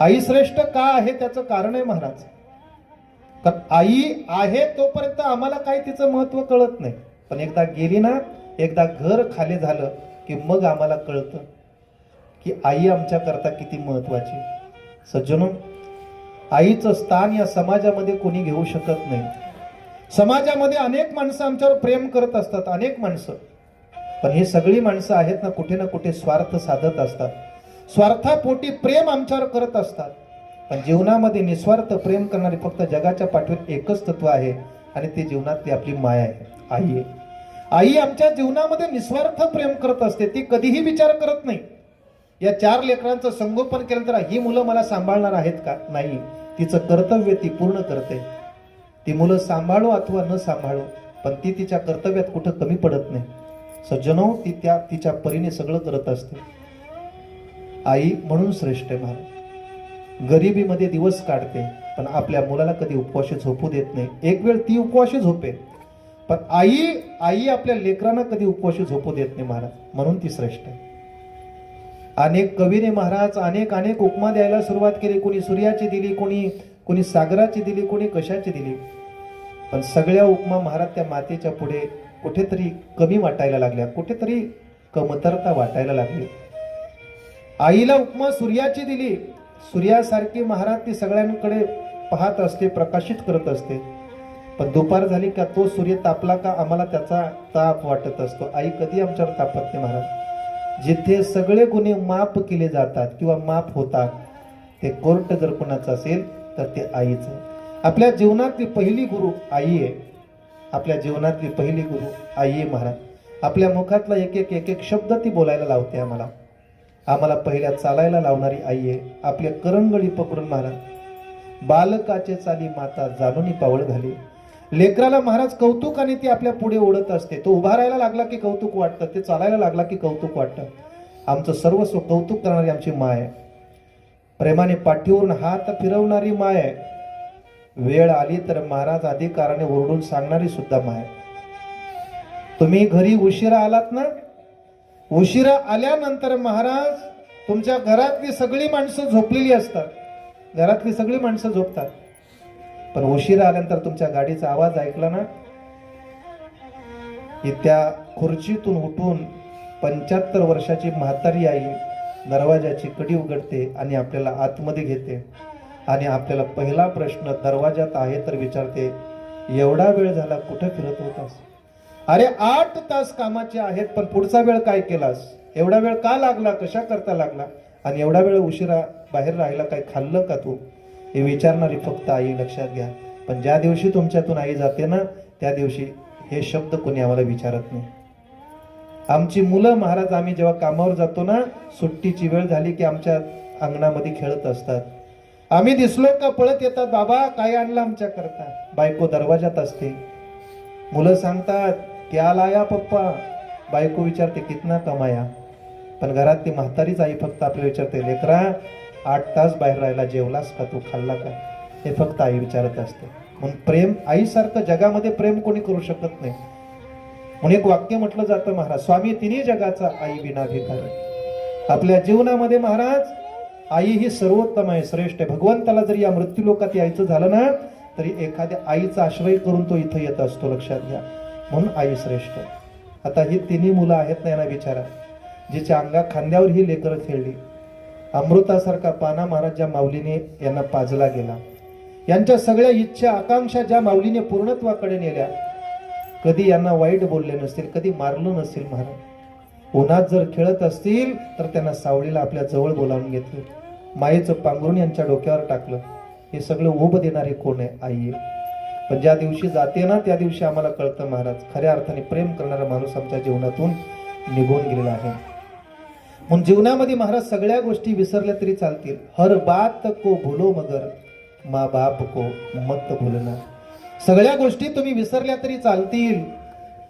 आई श्रेष्ठ का आहे त्याचं कारण आहे महाराज. कारण आई आहे तोपर्यंत आम्हाला काही तिचं महत्व कळत नाही. पण एकदा गेली ना, एकदा घर खाली झालं की मग आम्हाला कळतं की आई आमच्या करता किती महत्वाची. सज्जनो, आईचं स्थान या समाजामध्ये कोणी घेऊ शकत नाही. समाजामध्ये अनेक माणसं आमच्यावर प्रेम करत असतात, अनेक माणसं. पण ही सगळी माणसं आहेत ना, कुठे ना कुठे स्वार्थ साधत असतात. स्वार्थापोटी प्रेम आमच्यावर करत असतात. पण जीवनामध्ये निस्वार्थ प्रेम करणारी फक्त जगाच्या पाठीवर एकच तत्व आहे आणि ते जीवनातली आपली माया आहे, आई आहे. आई आमच्या जीवनामध्ये निस्वार्थ प्रेम करत असते. ती कधीही विचार करत नाही या 4 लेकरांचं संगोपन केलं तर ही मुलं मला सांभाळणार आहेत का. नाही, तिचं कर्तव्य ती पूर्ण करते. ती मुलं सांभाळो अथवा न सांभाळो, पण ती तिच्या कर्तव्यात कुठं कमी पडत नाही. सज्जनो, ती तिच्या परीने सगळं करत असते. आई म्हणून श्रेष्ठ आहे महाराज. गरिबीमध्ये दिवस काढते, पण आपल्या मुलाला कधी उपवाशी झोपू देत नाही. एक वेळ ती उपवाशी झोपे, पण आई आपल्या लेकरांना कधी उपवाशी झोपू देत नाही महाराज. म्हणून ती श्रेष्ठ आहे. अनेक कवीने महाराज अनेक उपमा द्यायला सुरुवात केली. कोणी सूर्याची दिली, कोणी सागराची दिली, कोणी कशाची दिली. पण सगळ्या उपमा महाराज त्या मातेच्या पुढे कुठेतरी कमी वाटायला लागल्या, कुठेतरी कमतरता वाटायला लागली. आईला उपमा सूर्याची दिली. सूर्यासारखी महाराज ती सगळ्यांकडे पाहत असते, प्रकाशित करत असते. पण दुपार झाली का तो सूर्य तापला का आम्हाला त्याचा ताप वाटत असतो. आई कधी आमच्यावर तापत नाही महाराज. जिथे सगळे गुन्हे माफ केले जातात किंवा माफ होतात, ते कोर्ट जर कोणाचं असेल तर ते आईचं. आपल्या जीवनातली पहिली गुरु आई आहे. आपल्या जीवनातली पहिली गुरु आई आहे महाराज. आपल्या मुखातला एक शब्द ती बोलायला लावते आम्हाला. आम्हाला पहिल्या चालायला लावणारी आई आहे. आपल्या करंगळी पकडून महाराज बालकाचे चाली माता जाणून पावळ घाली. लेकराला महाराज कौतुकाने ती आपल्या पुढे ओढत असते. तो उभा राहायला लागला की कौतुक वाटतं, ते चालायला लागला की कौतुक वाटतं. आमचं सर्वस्व कौतुक करणारी आमची माय आहे. प्रेमाने पाठीवरून हात फिरवणारी माय आहे. वेळ आली तर महाराज अधिकाराने ओरडून सांगणारी सुद्धा माय. तुम्ही घरी उशिरा आलात ना, उशिरा आल्यानंतर महाराज तुमच्या घरातली सगळी माणसं झोपलेली असतात. घरातली सगळी माणसं झोपतात. पण उशिरा आल्यानंतर तुमच्या गाडीचा आवाज ऐकला ना, की त्या खुर्चीतून उठून 75 वर्षाची म्हातारी आई दरवाजाची कडी उघडते आणि आपल्याला आतमध्ये घेते. आणि आपल्याला पहिला प्रश्न दरवाजात आहे तर विचारते, एवढा वेळ झाला कुठे फिरत होतास? अरे 8 तास कामाचे आहेत, पण पुढचा वेळ काय केलास? एवढा वेळ का लागला? कशा करता लागला? आणि एवढा वेळ उशिरा बाहेर राहिला, काय खाल्लं का तू? हे विचारणारी फक्त आई, लक्षात घ्या. पण ज्या दिवशी तुमच्यातून आई जाते ना, त्या दिवशी हे शब्द कोणी आम्हाला विचारत नाही. आमची मुलं महाराज, आम्ही जेव्हा कामावर जातो ना, सुट्टीची वेळ झाली की आमच्या अंगणामध्ये खेळत असतात. आम्ही दिसलो का पळत येतात, बाबा काय आणलं आमच्या करता? बायको दरवाजात असते. मुलं सांगतात क्या लाया पप्पा? बायको विचारते कितना कमाया? पण घरात ती म्हातारीच आई फक्त आपल्याला विचारते, लेकरा 8 तास बाहेर राहिला, जेवलास का तू? खाल्ला का? हे फक्त आई विचारत असते. म्हणून प्रेम आईसारखं जगामध्ये प्रेम कोणी करू शकत नाही. म्हणून एक वाक्य म्हटलं जातं महाराज, स्वामी तिन्ही जगाचा आई विना भिकारी. आपल्या जीवनामध्ये महाराज आई ही सर्वोत्तम आहे, श्रेष्ठ आहे. भगवंताला जरी या मृत्यू लोकात यायचं झालं ना, तरी एखाद्या आईचा आश्रय करून तो इथं येत असतो, लक्षात घ्या. म्हणून आई श्रेष्ठ. आता ही तिन्ही मुलं आहेत ना, यांना विचारा, जिच्या अंगा खांद्यावर ही लेकरं खेळली. अमृतासारखा पाना महाराज ज्या माऊलीने यांना पाजला गेला, यांच्या सगळ्या इच्छा आकांक्षा ज्या माऊलीने पूर्णत्वाकडे नेल्या, कधी यांना वाईट बोलले नसतील, कधी मारलं नसेल महाराज. उन्हात जर खेळत असतील तर त्यांना सावलीला आपल्या जवळ बोलावून घेतलं, मायेचं पांघरून यांच्या डोक्यावर टाकलं. हे सगळं उभ देणारे कोण आहे? आई आहे. पण ज्या दिवशी जाते ना, त्या दिवशी आम्हाला कळतं महाराज, खऱ्या अर्थाने प्रेम करणारा माणूस आमच्या जीवनातून निघून गेलेला आहे. म्हणून जीवनामध्ये महाराज सगळ्या गोष्टी विसरल्या तरी चालतील. हर बात को भूलो मगर माँ बाप को मत भूलना. सगळ्या गोष्टी तुम्ही विसरल्या तरी चालतील,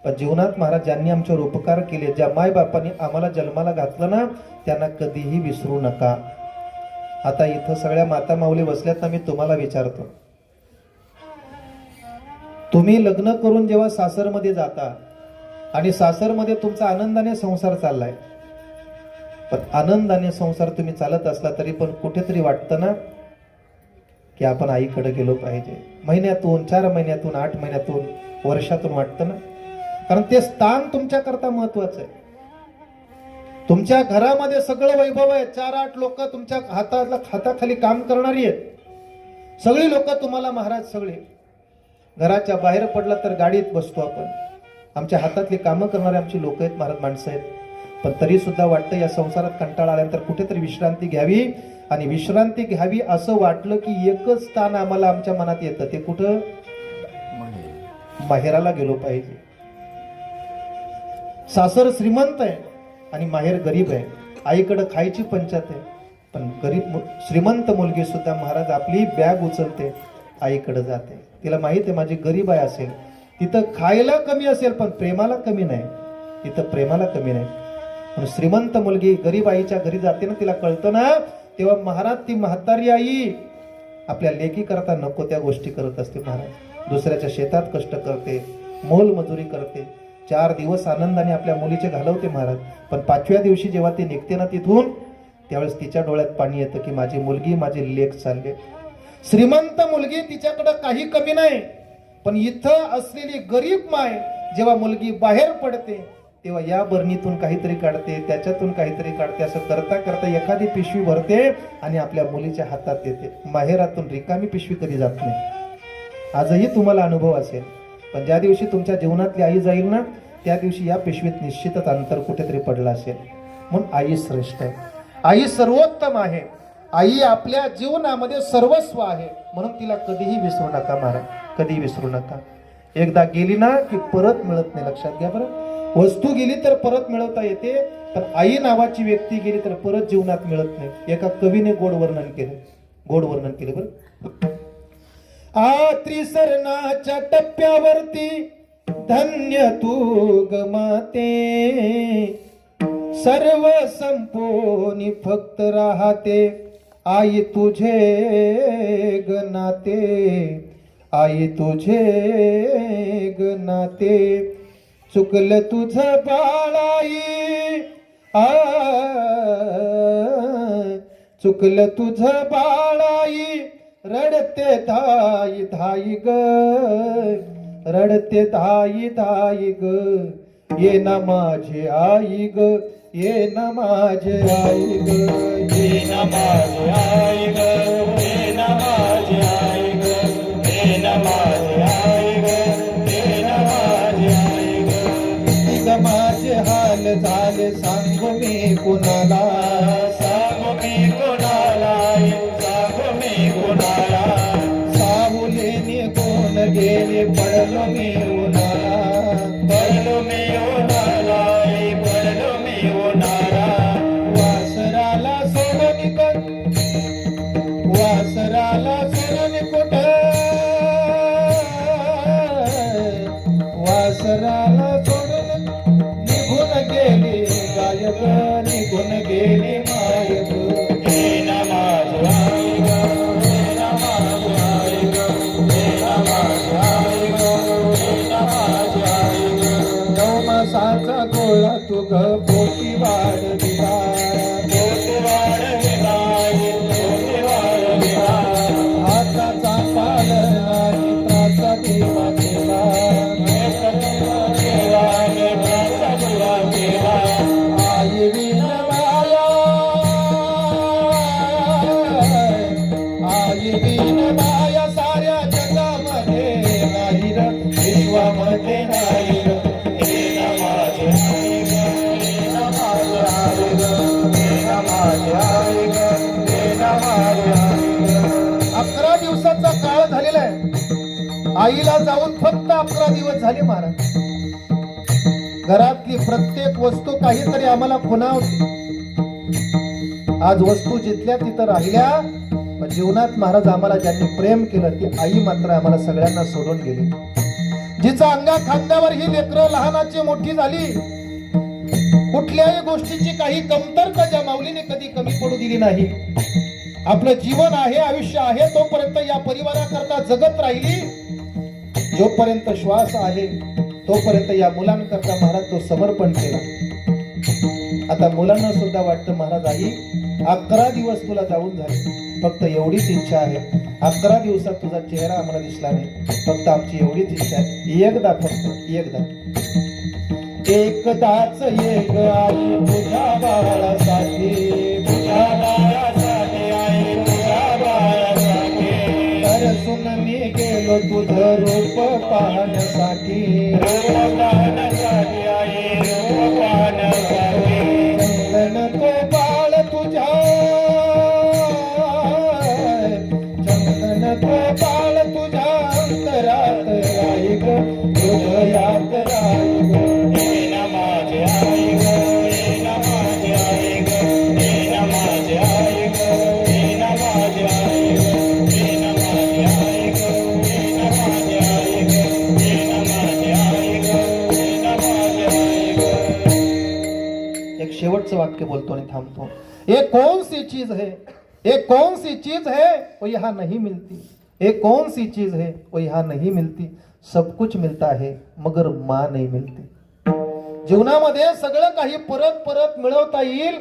पण जीवनात महाराज ज्यांनी आमच्यावर उपकार केले, ज्या माय बापांनी आम्हाला जन्माला घातलं ना, त्यांना कधीही विसरू नका. आता इथं सगळ्या माता माऊली बसल्यात ना, मी तुम्हाला विचारतो, तुम्ही लग्न करून जेव्हा सासरमध्ये जाता आणि सासरमध्ये तुमचा आनंदाने संसार चाललाय, पण आनंदाने संसार तुम्ही चालत असला तरी पण कुठेतरी वाटतं ना की आपण आईकडे गेलो पाहिजे. महिन्यातून, 4 महिन्यातून, 8 महिन्यातून, वर्षातून वाटतं ना, कारण ते स्थान तुमच्याकरता महत्वाचं आहे. तुमच्या घरामध्ये सगळं वैभव आहे, 4-8 लोक तुमच्या हाताखाली काम करणारी आहेत, सगळी लोक तुम्हाला महाराज, सगळे घराच्या बाहेर पडलं तर गाडीत बसतो आपण, आमच्या हातातली कामं करणारे आमची लोक आहेत महाराज, माणसं आहेत. पण तरी सुद्धा वाटतं या संसारात कंटाळा आल्यानंतर कुठेतरी विश्रांती घ्यावी, आणि विश्रांती घ्यावी असं वाटलं की एकच स्थान आम्हाला आमच्या मनात येतं, ते कुठं? माहेराला गेलो पाहिजे. सासर श्रीमंत आहे आणि माहेर गरीब आहे, आईकडे खायची पंचायत आहे, पण गरीब श्रीमंत मुलगी सुद्धा महाराज आपली बॅग उचलते, आईकडे जाते. तिला माहित आहे माझी गरीब आहे असेल, तिथं खायला कमी असेल पण प्रेमाला कमी नाही, तिथं प्रेमाला कमी नाही. म्हणून श्रीमंत मुलगी गरीब आईच्या घरी जाते ना, तिला कळतं ना, तेव्हा महाराज ती म्हातारी आई आपल्या लेकी करता नको त्या गोष्टी करत असते. महाराज दुसऱ्याच्या शेतात कष्ट करते, मोलमजुरी करते, 4 दिवस आनंदाने आपल्या मुलीचे घालवते महाराज. पण 5व्या दिवशी जेव्हा ती निघते ना तिथून, त्यावेळेस तिच्या डोळ्यात पाणी येतं की माझी मुलगी, माझी लेक चालले. श्रीमंत मुलगी, तिच्याकडे काही कमी नाही, पण इथं असलेली गरीब माय जेव्हा मुलगी बाहेर पडते तेव्हा या बरणीतून काहीतरी काढते, त्याच्यातून काहीतरी काढते, असं करता करता एखादी पिशवी भरते आणि आपल्या मुलीच्या हातात देते. माहेरातून रिकामी पिशवी कधी जात नाही. आजही तुम्हाला अनुभव असेल, पण ज्या दिवशी तुमच्या जीवनातली आई जाईल ना, त्या दिवशी या पिशवीत निश्चितच अंतर कुठेतरी पडलं असेल. म्हणून आई श्रेष्ठ आहे, आई सर्वोत्तम आहे, आई आपल्या जीवनामध्ये सर्वस्व आहे, म्हणून तिला कधीही विसरू नका महाराज, कधीही विसरू नका. एकदा गेली ना की परत मिळत नाही, लक्षात घ्या बरं. वस्तू गेली तर परत मिळवता येते, पण आई नावाची व्यक्ती गेली तर परत जीवनात मिळत नाही. एका कवीने गोड वर्णन केलं बरं. त्रिसरणाच्या टप्प्यावरती धन्य तू गमाते, सर्व संपोनी फक्त राहते आई तुझे गनाते, आई तुझे गनाते. चुकलं तुझं बाळाई, चुकलं तुझं बाळाई, रडते धाई धाई ग, रडते धाई धाई ग. ये ना माझे आई ग, ये ना माझे आई ग, ये ना माझे आई ग, ये ना माझे आई ग, ये ना माझे आई ग, ये ना माझे आई ग. तिग माझे हाल झाले सांगू मी कुणाला, सांगू मी कुणाला, सांगू मी कुणाला. सावलीने कोण गेले पडलो मी उन्हाला, पडलो मी उन्हाला, पडलो मी उन्हाला. वासराला सोडून वासराला सोडून कुठं, वासराला सोडून निघून गेली गायब, निघून गेली मायब. हे ना माझी आई ग, हे ना माझी आई ग, हे ना माझी आई ग, हे ना माझी आई ग. 9 मासाचा गोळा तू ग पोटी वाढविला, पोटी वाढविला, पोटी वाढविला. हाताचा पालनाने प्राचा देवा केला, I win Maya, I win माया साऱ्या जगामध्ये नाही र, विश्वामध्ये नाही र. हे ना माझे आई ग, हे ना माझे आई ग, हे ना माझे आई ग, हे ना माझे आई ग. 11 दिवसाचा काळ झालेला आहे, आईला जाऊन फक्त 11 दिवस झाले महाराज. घरातली प्रत्येक वस्तू काहीतरी आम्हाला खुणावते. आज वस्तू जिथल्या तिथं राहिल्या पण जीवनात महाराज आम्हाला ज्यांनी प्रेम केलं ती आई मात्र आम्हाला सगळ्यांना सोडून गेली. जिचा अंगा खांद्यावर ही लेकरं लहानाची मोठी झाली, कुठल्याही गोष्टीची काही कमतरता ज्या माऊलीने कधी कमी पडू दिली नाही. आपलं जीवन आहे, आयुष्य आहे, तोपर्यंत या परिवाराकरता जगत राहिली. जोपर्यंत श्वास आहे तोपर्यंत या मुलांकरता महाराज तो समर्पण केला. आता मुलांना सुद्धा वाटतं महाराज आई 11 दिवस तुला जाऊन झाले, फक्त एवढीच इच्छा आहे, 11 दिवसात तुझा चेहरा आम्हाला दिसला नाही, फक्त आमची एवढीच इच्छा आहे, एकदा फक्त एकदाच एक आई तुझ्या बाळासाठी, तुझ्या बाळासाठी आई तुझ्या बाळासाठी, तरसून मी गेलो तुझं रूप पाहण्यासाठी, रूप पाहण्यासाठी आई रूप पाहण्यासाठी, चंदन तो बाळ तुझ्या, चंदन तो बाळ तुझ्या अंतरात राही ग, हृदयात राही ग. एक शेवटचं वाक्य बोलतो आणि थांबतो. ये कौन सी चीज है, ये कौन सी चीज है वो यहाँ नहीं मिलती, ये कौन सी चीज है वो यहाँ नहीं मिलती, सब कुछ मिलता है मगर माँ नहीं मिलती. जीवनामध्ये सगळं काही परत परत मिळवता येईल,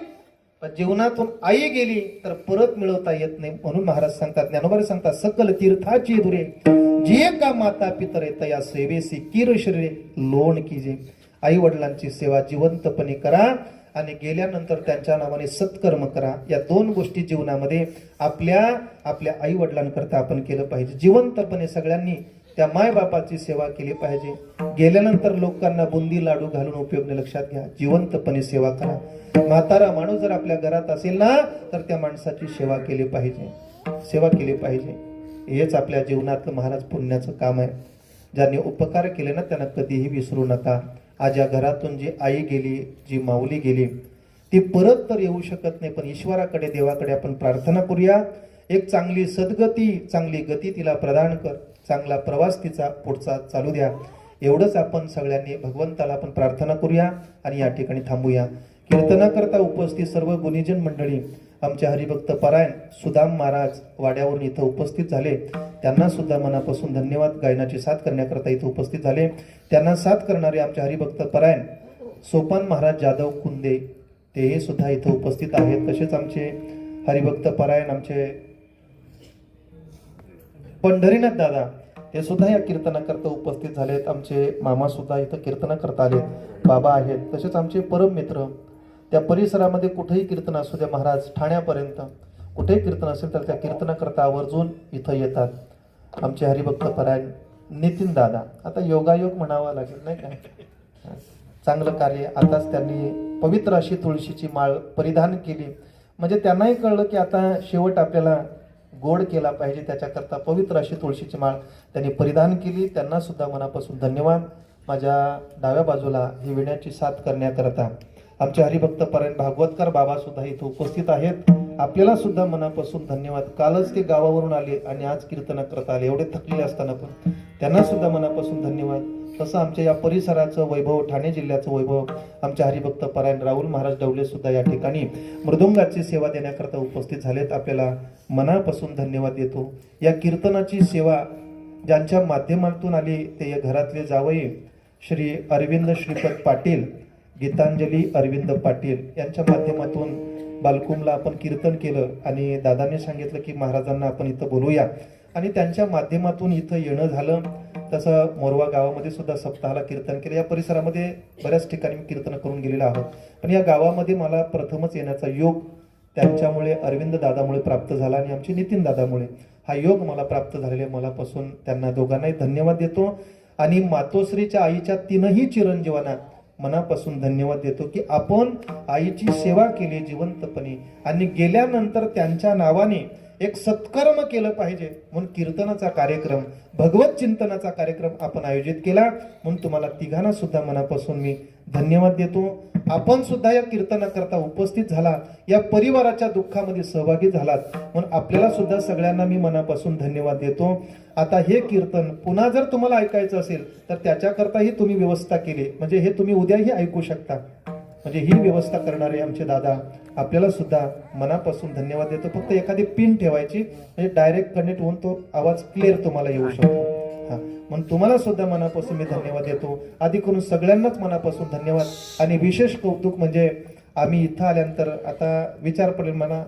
पण जीवनातून आई गेली तर परत मिळवता येत नाही. म्हणून महाराज सांगतात, ज्ञानोबा सांगतात, सकल तीर्थाची दुरे जे का माता पितरे तया सेवेसी किर शरीरे लोण कीजे. आई वडिलांची सेवा जिवंतपणे करा आणि गेल्यानंतर त्यांच्या नावाने सत्कर्म करा. या दोन गोष्टी जीवनामध्ये आपल्या आई वडिलांकरता आपण केलं पाहिजे. जिवंतपणे सगळ्यांनी त्या माय बापाची सेवा केली पाहिजे. गेल्यानंतर लोकांना बुंदी लाडू घालून उपयोग नाही, लक्षात घ्या. जिवंतपणे सेवा करा. म्हातारा माणूस जर आपल्या घरात असेल ना तर त्या माणसाची सेवा केली पाहिजे, सेवा केली पाहिजे. हेच आपल्या जीवनातलं महाराज पुण्याचं काम आहे. ज्यांनी उपकार केले ना त्यांना कधीही विसरू नका. आज या घरातून जी आई गेली, जी माऊली गेली, ती परत तर येऊ शकत नाही, पण ईश्वराकडे देवाकडे आपण प्रार्थना करूया. एक चांगली सद्गती, चांगली गती तिला प्रदान कर, चांगला प्रवास तिचा पुढचा चालू द्या. एवढंच आपण सगळ्यांनी भगवंताला आपण प्रार्थना करूया आणि या ठिकाणी थांबूया. कीर्तनाकरता उपस्थित सर्व गुणीजन मंडळी, आमचे हरिभक्त परायण सुदाम महाराज वाड्यावरून इथं उपस्थित झाले, त्यांना सुद्धा मनापासून धन्यवाद. गायनाची साथ करण्याकरता इथं उपस्थित झाले, त्यांना साथ करणारे आमचे हरिभक्त परायण सोपान महाराज जाधव कुंदे तेही सुद्धा इथं उपस्थित आहेत. तसेच आमचे हरिभक्त परायण आमचे पंढरीनाथ दादा ते सुद्धा या कीर्तनाकरता उपस्थित झालेत. आमचे मामा सुद्धा इथं कीर्तनाकरता आलेत, बाबा आहेत. तसेच आमचे परम मित्र, त्या परिसरामध्ये कुठेही कीर्तन असू द्या महाराज, ठाण्यापर्यंत कुठेही कीर्तन असेल तर त्या कीर्तनाकरता आवर्जून इथं येतात. आमचे हरिभक्त परायण नितीन दादा, आता योगायोग म्हणावा लागेल नाही का, चांगलं कार्य. आताच त्यांनी पवित्र अशी तुळशीची माळ परिधान केली, म्हणजे त्यांनाही कळलं की आता शेवट आपल्याला गोड केला पाहिजे, त्याच्याकरता पवित्र अशी तुळशीची माळ त्यांनी परिधान केली. त्यांना सुद्धा मनापासून धन्यवाद. माझ्या डाव्या बाजूला ही विण्याची साथ करण्याकरता आमचे हरिभक्त परायण भागवतकर बाबा सुद्धा इथे उपस्थित आहेत. आपल्याला सुद्धा मनापासून धन्यवाद. कालच ते गावावरून आले आणि आज कीर्तनाकरता आले, एवढे थकलेले असताना पण त्यांना सुद्धा मनापासून धन्यवाद. तसं आमच्या या परिसराचं वैभव, ठाणे जिल्ह्याचं वैभव, आमचे हरिभक्त परायण राहुल महाराज डवले सुद्धा या ठिकाणी मृदुंगाची सेवा देण्याकरता उपस्थित झालेत. आपल्याला मनापासून धन्यवाद देतो. या कीर्तनाची सेवा ज्यांच्या माध्यमातून आली ते या घरातले जावई श्री अरविंद श्रीपद पाटील, गीतांजली अरविंद पाटील यांच्या माध्यमातून बालकुमला आपण कीर्तन केलं आणि दादांनी सांगितलं की महाराजांना आपण इथं बोलूया आणि त्यांच्या माध्यमातून इथं येणं झालं. तसं मोरवा गावामध्ये सुद्धा सप्ताहाला कीर्तन केलं. या परिसरामध्ये बऱ्याच ठिकाणी मी कीर्तन करून गेलेलो आहोत, पण या गावामध्ये मला प्रथमच येण्याचा योग त्यांच्यामुळे, अरविंद दादामुळे प्राप्त झाला आणि आमचे नितीन दादामुळे हा योग मला प्राप्त झालेले. मलापासून त्यांना दोघांनाही धन्यवाद देतो आणि मातोश्रीच्या आईच्या तीनही चिरंजीवांना मनापासून धन्यवाद देतो की आपण आईची सेवा केली जिवंतपणे आणि गेल्यानंतर त्यांच्या नावाने एक सत्कर्म केलं पाहिजे म्हणून कीर्तनाचा कार्यक्रम, भगवत चिंतनाचा कार्यक्रम आपण आयोजित केला. म्हणून तुम्हाला तिघांना सुद्धा मनापासून मी धन्यवाद देतो. आपण सुद्धा या कीर्तनाकरता उपस्थित झाला, या परिवाराच्या दुःखामध्ये सहभागी झालात म्हणून आपल्याला सुद्धा सगळ्यांना मी मनापासून धन्यवाद देतो. आता हे कीर्तन पुन्हा जर तुम्हाला ऐकायचं असेल तर त्याच्याकरताही तुम्ही व्यवस्था केली, म्हणजे हे तुम्ही उद्याही ऐकू शकता. म्हणजे ही व्यवस्था करणारे आमचे दादा, आपल्याला सुद्धा मनापासून धन्यवाद देतो. फक्त एखादी पिन ठेवायची, म्हणजे डायरेक्ट कनेक्ट होऊन तो आवाज क्लिअर तुम्हाला येऊ शकतो. हा, म्हणून तुम्हाला सुद्धा मनापासून मी धन्यवाद देतो. आधी करून सगळ्यांनाच मनापासून धन्यवाद. आणि विशेष कौतुक म्हणजे आम्ही इथं आल्यानंतर आता विचार पडेल मला,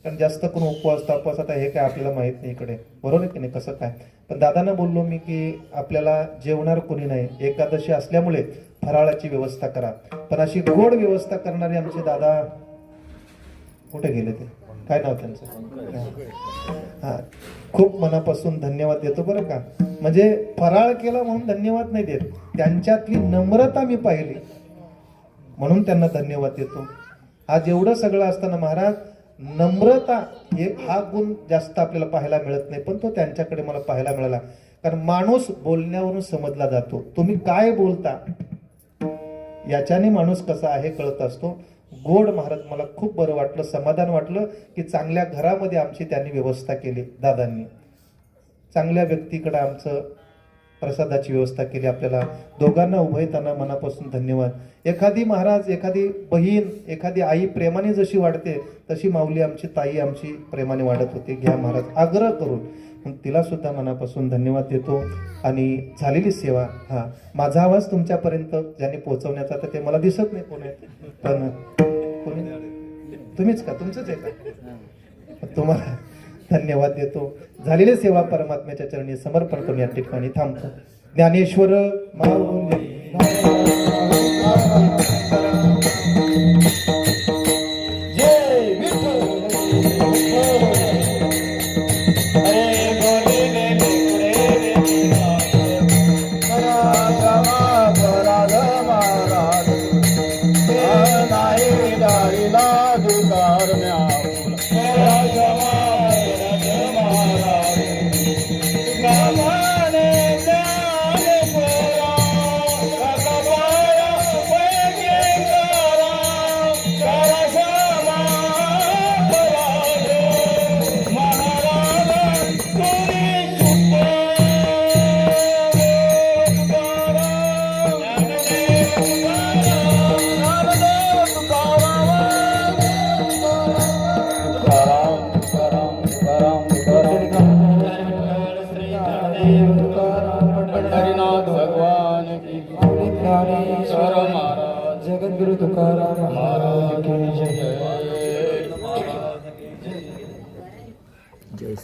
कारण जास्त करून उपवास तापवास आता हे काय आपल्याला माहित नाही इकडे, बरोबर आहे की नाही, कसं काय. पण दादांना बोललो मी की आपल्याला जेवणार कोणी नाही, एकादशी असल्यामुळे फराळाची व्यवस्था करा. पण अशी गोड व्यवस्था करणारे आमचे दादा कुठे गेले, ते काय नाव त्यांचं, हा, खूप मनापासून धन्यवाद देतो बरं का. म्हणजे फराळ केला म्हणून धन्यवाद नाही देत, त्यांच्यातली नम्रता मी पाहिली म्हणून त्यांना धन्यवाद देतो. आज एवढं सगळं असताना महाराज नम्रता हा गुण जास्त आपल्याला पाहायला मिळत नाही, पण तो त्यांच्याकडे मला पाहायला मिळाला. कारण माणूस बोलण्यावरून समजला जातो, तुम्ही काय बोलता याच्याने माणूस कसा आहे कळत असतो. गोड महाराज मला खूप बरं वाटलं, समाधान वाटलं की चांगल्या घरामध्ये आमची त्यांनी व्यवस्था केली. दादांनी चांगल्या व्यक्तीकडे आमचं प्रसादाची व्यवस्था केली. आपल्याला दोघांना उभयताना मनापासून धन्यवाद. एखादी महाराज, एखादी बहीण, एखादी आई प्रेमाने जशी वाढते तशी माऊली आमची ताई आमची प्रेमाने वाढत होती. घ्या महाराज, आग्रह करून. तिला सुद्धा मनापासून धन्यवाद देतो. आणि झालेली सेवा, हा, माझा आवाज तुमच्यापर्यंत ज्यांनी पोहोचवण्याचा, तर ते मला दिसत नाही कोण आहे, पण कोणी, तुम्हीच का, तुमचंच आहे का, तुम्हाला धन्यवाद देतो. झालेली सेवा परमात्म्याच्या चरणी समर्पण करून या ठिकाणी थांबतो. ज्ञानेश्वर माऊली जय विठ्ठल. जगद्गुरु तुकाराम महाराज की जय.